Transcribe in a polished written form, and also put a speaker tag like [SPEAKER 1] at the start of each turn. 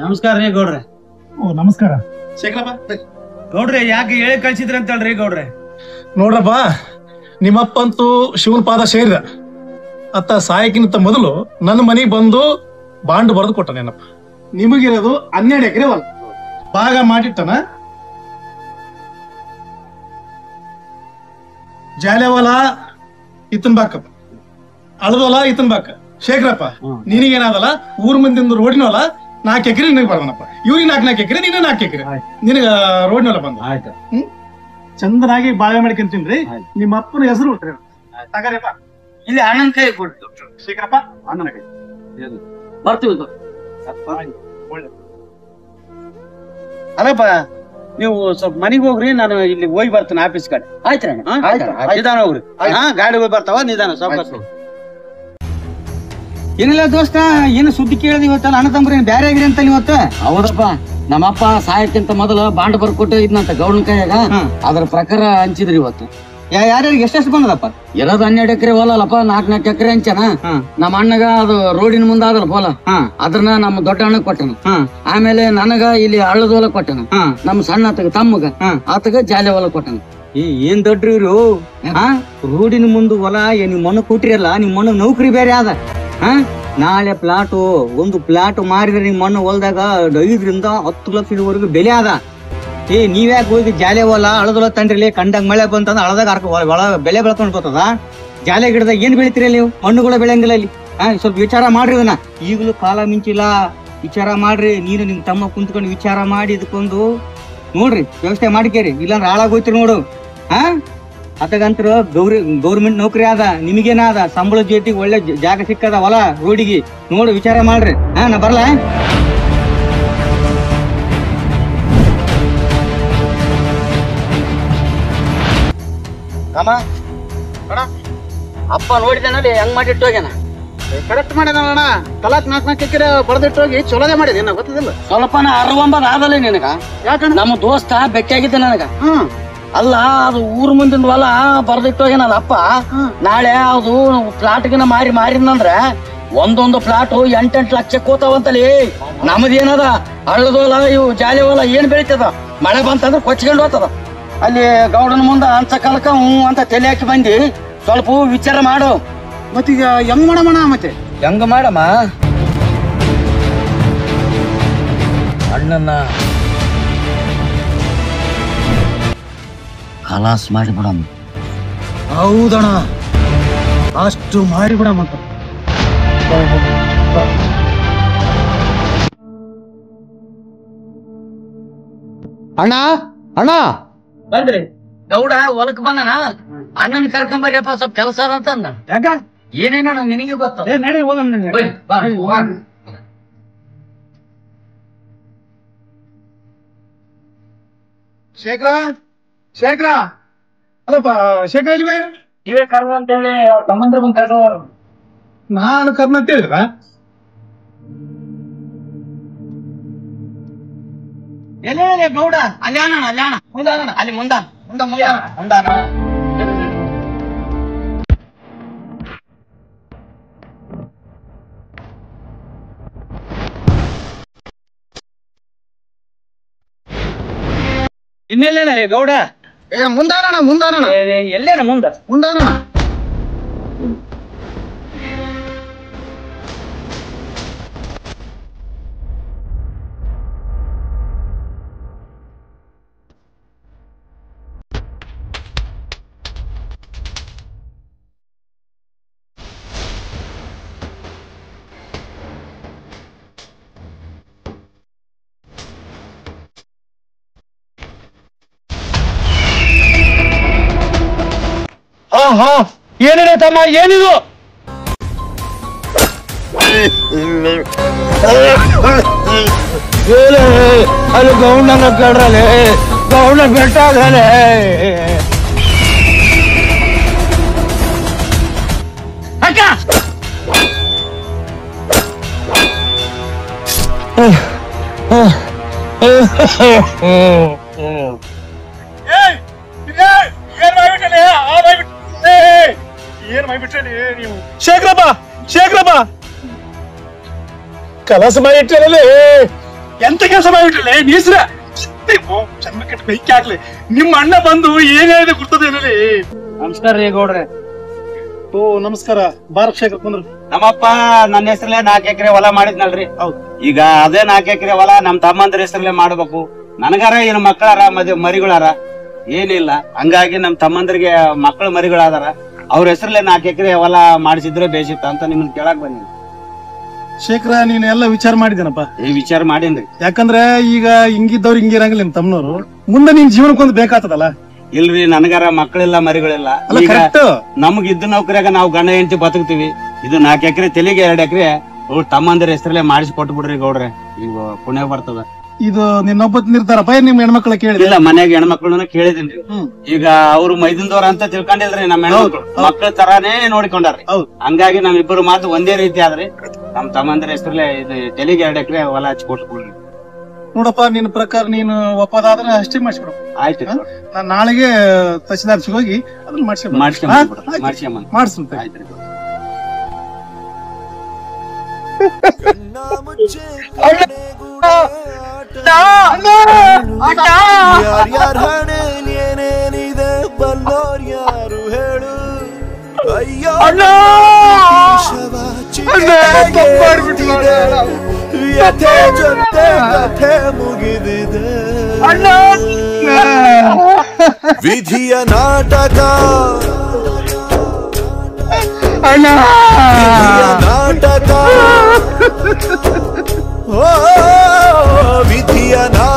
[SPEAKER 1] ನಮಸ್ಕಾರ ರೀ ಗೌಡ್ರೆ.
[SPEAKER 2] ಓ ನಮಸ್ಕಾರ.
[SPEAKER 3] ಶೇಖರಪ್ಪ
[SPEAKER 1] ಗೌಡ್ರೆ ಯಾಕೆ ಹೇಳಿ ಕಳ್ಸಿದ್ರಿ ಅಂತ ಹೇಳ್ರಿ ಗೌಡ್ರೆ.
[SPEAKER 3] ನೋಡ್ರಪ್ಪ, ನಿಮ್ಮಪ್ಪಂತೂ ಶಿವನ ಪಾದ ಸೇರಿದ ಅತ್ತ ಸಾಯಕ್ಕಿಂತ ಮೊದಲು ನನ್ನ ಮನೆಗೆ ಬಂದು ಬಾಂಡ್ ಬರೆದು ಕೊಟ್ಟನೇನಪ್ಪ. ನಿಮಗಿರೋದು 12 ಎಕರೆ ಹೊಲ ಭಾಗ ಮಾಡಿಟ್ಟನ. ಜಾಲೆ ಹೊಲ ಇತ್ತನ್ ಬಾಕಪ್ಪ, ಅಳದ ಹೊಲ ಇತ್ತನ್ ಬಾಕ. ಶೇಖರಪ್ಪ ನಿನಗೇನಾದಲ್ಲ ಊರ್ ಮಂದಿನ ರೋಡಿನ ಹೊಲ 4 ಎಕರೆ ನಿನಗೆ ಬರ್ದನಪ್ಪ. ಇವ್ರಿಗೆ 4 ಎಕರೆ, ನೀನು 4 ಎಕರೆ, ನಿನಗ ರೋಡಿನ ಹೊಲ ಬಂದ.
[SPEAKER 1] ಆಯ್ತು,
[SPEAKER 3] ಚಂದನಾಗಿ ಬಾಳೆ ಮಾಡ್ಕೊಂತೀನಿ. ನಿಮ್ಮ ಅಪ್ಪನ ಹೆಸರು ತಗರಪ್ಪ.
[SPEAKER 1] ಇಲ್ಲಿ ಅಣ್ಣನ ಕೈ ಕೊಡ್ತು.
[SPEAKER 3] ಶೇಖರಪ್ಪ ಅಣ್ಣನ ಕೈ
[SPEAKER 1] ಬರ್ತೀವಿ. ಅಲ್ಲಪ್ಪ, ನೀವು ಸ್ವಲ್ಪ ಮನೆಗೆ ಹೋಗ್ರಿ, ನಾನು ಇಲ್ಲಿ ಹೋಗಿ ಬರ್ತೇನೆ ಆಫೀಸ್ ಕಡೆ. ಆಯ್ತು ನಿಧಾನ ಹೋಗ್ರಿ. ಗಾಡಿಗಳು ಬರ್ತಾವ, ನಿಧಾನ ಸಾವಕಾಶ.
[SPEAKER 4] ಏನಿಲ್ಲ ದೋಸ್ತ, ಏನು ಸುದ್ದಿ ಕೇಳಿದ್ ಇವತ್ತಲ್ಲ ಅಣ್ಣ ತಮ್ರಿ ಬ್ಯಾರೆ ಆಗಿರಿ ಅಂತ ಇವತ್ತು.
[SPEAKER 5] ಹೌದಪ್ಪ, ನಮ್ಮಪ್ಪ ಸಾಯಕ್ಕಿಂತ ಮೊದಲ ಬಾಂಡ್ ಬರ್ಕೊಟ್ಟು ಇದ್ನಂತ ಗೌಡನ ಕೈಯಾಗ. ಅದ್ರ ಪ್ರಕಾರ ಹಂಚಿದ್ರಿ ಇವತ್ತು.
[SPEAKER 4] ಯಾರ್ಯಾರಿಗೆ ಎಷ್ಟೆಷ್ಟು ಬಂದದಪ್ಪ?
[SPEAKER 5] ಇರೋದ್ 12 ಎಕರೆ ಹೊಲ ಅಲ್ಲಪ್ಪ, 4 ಎಕರೆ ಹಂಚನ. ನಮ್ಮ ಅಣ್ಣಗ ಅದು ರೋಡಿನ ಮುಂದ ಆದಲ್ಲ ಹೊಲ, ಅದ್ರನ್ನ ನಮ್ಮ ದೊಡ್ಡ ಅಣ್ಣ ಕೊಟ್ಟನ. ಆಮೇಲೆ ನನಗ ಇಲ್ಲಿ ಹಳ್ಳದ ಹೊಲ ಕೊಟ್ಟನ. ನಮ್ಮ ಸಣ್ಣ ತಮ್ಮಗ ಆತಗ ಜಾಲೆ ಹೊಲ ಕೊಟ್ಟನ.
[SPEAKER 4] ಏನ್ ದೊಡ್ಡ್ರಿ ಇವ್ರು. ರೋಡಿನ ಮುಂದ ಹೊಲ ನಿಮ್ ಮಣ್ಣು ಕೊಟ್ಟಿರಲ್ಲ, ನಿಮ್ ಮಣ್ಣು ನೌಕರಿ ಬೇರೆ ಆದ. ನಾಳೆ ಪ್ಲಾಟು, ಒಂದು ಪ್ಲಾಟ್ ಮಾರಿದ್ರೆ ನಿಮ್ ಮಣ್ಣು ಹೊಲದಾಗ 5 ರಿಂದ 10 ಲಕ್ಷದವರೆಗೂ ಬೆಲೆ ಅದ. ನೀವ್ಯಾಕೆ ಹೋಗಿ ಜಾಲೆ ಹೊಲ ಹಳದೊಲ ತಂಡ್ರಿಲಿ, ಕಂಡಂಗ್ ಮಳೆ ಬಂತಂದ್ರ ಹಳದಾಗ ಹೊಲ ಬೆಲೆ ಬೆಳ್ಕೊಂಡ್ ಬರ್ತದ. ಜಾಲೆ ಗಿಡದಾಗ ಏನ್ ಬೆಳಿತೀರಿ ನೀವು? ಮಣ್ಣುಗಳ ಬೆಳೆಯಂಗಿಲ್ಲ ಇಲ್ಲಿ. ಸ್ವಲ್ಪ ವಿಚಾರ ಮಾಡ್ರಿ ಇದನ್ನ. ಈಗಲೂ ಕಾಲ ಮಿಂಚಿಲ್ಲ, ವಿಚಾರ ಮಾಡ್ರಿ. ನೀನು ನಿಮ್ ತಮ್ಮ ಕುಂತ್ಕೊಂಡು ವಿಚಾರ ಮಾಡಿ ಇದಕ್ಕೊಂದು ನೋಡ್ರಿ ವ್ಯವಸ್ಥೆ ಮಾಡ್ಕೇರಿ, ಇಲ್ಲಾಂದ್ರೆ ಹಾಳಾಗೋಯ್ತಿರಿ ನೋಡು. ಅತಗಂತರ ಗೌರ್ಮೆಂಟ್ ನೌಕರಿ ಆದ, ನಿಮಗೇನಾದ ಸಂಬಳ ಜೊತೆಗೆ ಒಳ್ಳೆ ಜಾಗ ಸಿಕ್ಕದ ಹೊಲ ರೋಡಿಗೆ. ನೋಡು ವಿಚಾರ ಮಾಡ್ರಿ. ನಾ ಬರ್ಲ.
[SPEAKER 5] ಅಪ್ಪ ನೋಡಿದೇನಲ್ಲಿ ಹೆಂಗ್ ಮಾಡಿಟ್ಟು ಹೋಗ್ಯಾನ.
[SPEAKER 3] ಕರೆಕ್ಟ್ ಮಾಡಿದ ತಲಾಕ್ 4 ಎಕರೆ ಬಡದಿಟ್ಟು ಹೋಗಿ ಚಲೋದೇ ಮಾಡಿದೆ. ಗೊತ್ತದಿಲ್ಲ
[SPEAKER 5] ಸ್ವಲ್ಪನ 60 ಆದಲ್ಲ ನಿನಗ.
[SPEAKER 3] ಯಾಕಂದ್ರೆ
[SPEAKER 5] ನಮ್ಮ ದೋಸ್ತ ಬೆಟ್ಟಾಗಿದ್ದೆ ನನಗ. ಅಲ್ಲ, ಅದು ಊರ್ ಮುಂದಿನ ಹೊಲ ಬರ್ದಿಟ್ಟು ಹೋಗ್ಯಾನಲ್ಲ ಅಪ್ಪ. ನಾಳೆ ಅದು ಪ್ಲಾಟ್ಗಿನ ಮಾರಿನಂದ್ರ ಒಂದೊಂದು ಪ್ಲಾಟ್ 8 ಲಕ್ಷಕ್ಕೆ ಹೋತಾವಂತಲ್ಲಿ. ನಮ್ದೇನದ ಹಳ್ಳದ ಹೊಲ, ಇವು ಜಾಲಿ ಹೊಲ ಏನ್ ಬೆಳಿತದ? ಮಳೆ ಬಂತಂದ್ರೆ ಕೊಚ್ಕೊಂಡು ಹೋಗ್ತದ. ಅಲ್ಲಿ ಗೌಡನ ಮುಂದ ಅಂಚ ಕಾಲಕ್ಕ ಅಂತ ತಲೆ ಹಾಕಿ ಬಂದಿ. ಸ್ವಲ್ಪ ವಿಚಾರ ಮಾಡು.
[SPEAKER 3] ಮತ್ತೀಗ ಹೆಂಗ್ ಮಾಡಮಣ? ಮತ್ತೆ
[SPEAKER 5] ಹೆಂಗ ಮಾಡಮ್ಮ? ಅಣ್ಣನ್ನ ಖಲಾಸ್ ಮಾಡಿಬಿಡಮ್ಮ.
[SPEAKER 3] ಹೌದಣ್ಣ, ಅಷ್ಟು ಮಾಡಿಬಿಡಮಂತ.
[SPEAKER 4] ಅಣ್ಣ ಅಣ್ಣ
[SPEAKER 5] ಬಂದ್ರಿ ಗೌಡ ಹೊಲಕ್ ಬಂದನ. ಅಣ್ಣನ್ ಕರ್ಕೊಂಬರ್ಯಪ್ಪ, ಸ್ವಲ್ಪ ಕೆಲಸ ಅಂತ ಅಂದ.
[SPEAKER 4] ಯಾಕ?
[SPEAKER 5] ಏನೇನ ನಿನಗೆ ಗೊತ್ತ.
[SPEAKER 4] ನಡಿ ಹೋಗಮ್.
[SPEAKER 3] ಶೇಖರ ಅಲ್ಲಪ್ಪ, ಶೇಖರ
[SPEAKER 5] ಇವೇ ಕರ್ಮ ಅಂತ ಹೇಳಿ ಸಂಬಂಧ ಬಂದ್ ಕರ್ಕೊಂಡ್ರು.
[SPEAKER 3] ನಾನು ಕರ್ನ ಅಂತ ಹೇಳಿದ್ರ?
[SPEAKER 5] ಎಲ್ಲೇ ಗೌಡ ಅಲ್ಲಿ ಅಣ್ಣ, ಅಲ್ಲಿ ಮುಂದ.
[SPEAKER 4] ಇನ್ನೆಲ್ಲೇನ ಗೌಡ?
[SPEAKER 3] ಮುಂದಾನ
[SPEAKER 4] ಎಲ್ಲೇನ ಮುಂದ?
[SPEAKER 3] ಏನೇನೆ ತಮ್ಮ, ಏನಿದು? ಅದು ಗೌಂಡನ ಕಡ್ರಲೆ, ಗೌಂಡ ಬೆಟ್ಟಾಗಲೆ.
[SPEAKER 5] ಅಕ್ಕ
[SPEAKER 3] ಏನ್ ಮಾಡ್ಬಿಟ್ರಿ ನೀವು? ಶೇಖರಪ್ಪ, ಕಲಸ ಮಾಡಿಟ್ಟಲ್ಲಿ ಎಂತ ಕೆಲಸ ಮಾಡಿಬಿಟ್ರಲ್ಲ ನೀಸ್ರ ಜನ್ಮ ಕೆಟ್ಟ ಬೆಂಕಿ ಹಾಕ್ಲಿ. ನಿಮ್ಮ ಅಣ್ಣ ಬಂದು ಏನೇನಿದೆ ಗುರ್ತದೇನಲ್ಲಿ.
[SPEAKER 1] ನಮಸ್ಕಾರ ರೀ ಗೌಡ್ರೆ.
[SPEAKER 3] ಓ ನಮಸ್ಕಾರ. ಬಾರಕ್ ಶೇಖರ್ ಕುಂದ್ರು.
[SPEAKER 1] ನಮ್ಮಪ್ಪ ನನ್ನ ಹೆಸರಲ್ಲೇ 4 ಎಕರೆ ಹೊಲ ಮಾಡಿದ್ನಲ್ರಿ.
[SPEAKER 3] ಹೌದು.
[SPEAKER 1] ಈಗ ಅದೇ 4 ಎಕರೆ ಹೊಲ ನಮ್ ತಮ್ಮಂದ್ರ ಹೆಸರಲ್ಲೇ ಮಾಡ್ಬೇಕು. ನನಗಾರ ಏನ್ ಮಕ್ಕಳಾರ ಮರಿಗಳಾರ ಏನಿಲ್ಲ. ಹಂಗಾಗಿ ನಮ್ ತಮ್ಮಂದ್ರಿಗೆ ಮಕ್ಕಳ ಮರಿಗಳಾದಾರ. ಅವ್ರ ಹೆಸರಲ್ಲೇ 4 ಎಕರೆ ಹೊಲ ಮಾಡಿಸಿದ್ರೆ ಬೇಸಿತ್ತ ಅಂತ ನಿಮ್ಮನ್ನ ಕೇಳಕ್ ಬಂದಿನಿ.
[SPEAKER 3] ಶೇಖರ ನೀನ್ ಎಲ್ಲ ವಿಚಾರ ಮಾಡಿದೇನಪ್ಪ?
[SPEAKER 1] ವಿಚಾರ ಮಾಡೀನ್ರಿ.
[SPEAKER 3] ಯಾಕಂದ್ರೆ ಈಗ ಹಿಂಗಿದ್ದವ್ರು ಹಿಂಗಿರಂಗಿಲ್ಲ. ನಿಮ್ ತಮ್ಮನವ್ರು ಮುಂದೆ ನಿನ್ ಜೀವನಕ್ಕೊಂದು ಬೇಕಾಗ್ತದಲ್ಲ.
[SPEAKER 1] ಇಲ್ರಿ, ನನಗಾರ ಮಕ್ಕಳಿಲ್ಲ ಮರಿಗಳಿಲ್ಲ. ನಮಗ್ ಇದ್ದ ನೌಕರಿಯಾಗ ನಾವು ಗಂಡ ಹೆಂಡತಿ ಬದುಕ್ತಿವಿ. ಇದು 4 ಎಕರೆ ತೆಲಿಗೆ 2 ಎಕರೆ ತಮ್ಮಂದಿರ ಹೆಸರಲ್ಲೇ ಮಾಡಿಸಿ ಕೊಟ್ಟು ಬಿಡ್ರಿ ಗೌಡ್ರೆ. ಈಗ ಪುಣ್ಯ ಬರ್ತದ.
[SPEAKER 3] ಇದು ನಿನ್ನೊಬ್ಬ ನಿರ್ಧಾರಪ್ಪ? ನಿಮ್ ಹೆಣ್ಮಕ್ಳ ಕೇಳಿಲ್ಲ?
[SPEAKER 1] ಇಲ್ಲ, ಮನ್ಯಾಗ ಹೆಣ್ಮಕ್ಳನ್ನ ಕೇಳಿದೀನಿ. ಈಗ ಅವ್ರು ಮೈದಿಂದವ್ರ ಅಂತ ತಿಳ್ಕೊಂಡಿಲ್ರಿ. ನಮ್ಮ ಹೆಣ್ಮಕ್ಳು ಮಕ್ಳ ತರಾನೇ ನೋಡಿಕೊಂಡಾರ್ರಿ. ಹಂಗಾಗಿ ನಮ್ಮಿಬ್ಬರು ಮಾತು ಒಂದೇ ರೀತಿ ಆದ್ರಿ. ನಮ್ ತಮ್ಮಂದಿರ ಹೆಸರಲ್ಲೇ ಇದು ತೆಲಿಗೆ 2 ಎಕರೆ ಹೊಲ ಹಚ್ಚಿ ಕೊಟ್ಟು ಬಿಡ್ರಿ.
[SPEAKER 3] ನೋಡಪ್ಪ, ನಿನ್ ಪ್ರಕಾರ ನೀನು ಒಪ್ಪದಾದ್ರೆ ಅಷ್ಟೇ ಮಾಡಿಸ್ಬಿಡು.
[SPEAKER 1] ಆಯ್ತು.
[SPEAKER 3] ನಾನ್ ನಾಳೆಗೆ ತಹಸೀಲ್ದಾರ್ಸಿಗೆ ಹೋಗಿ ಅದನ್ನ ಮಾಡಿಸ್ಕೊಂತ.
[SPEAKER 2] ಯಾರ್ಯಾರ ಹಣೆಯಲ್ಲಿ ಏನೇನಿದೆ ಬಲ್ಲೋರ್ ಯಾರು ಹೇಳು. ಅಯ್ಯೋ ವ್ಯಥೆ ಜೊತೆ ಕಥೆ ಮುಗಿದಿದೆ. ವಿಧಿಯ ನಾಟಕ ನಾಟಕ, ಓ ವಿಧಿಯ ನಾಟಕ.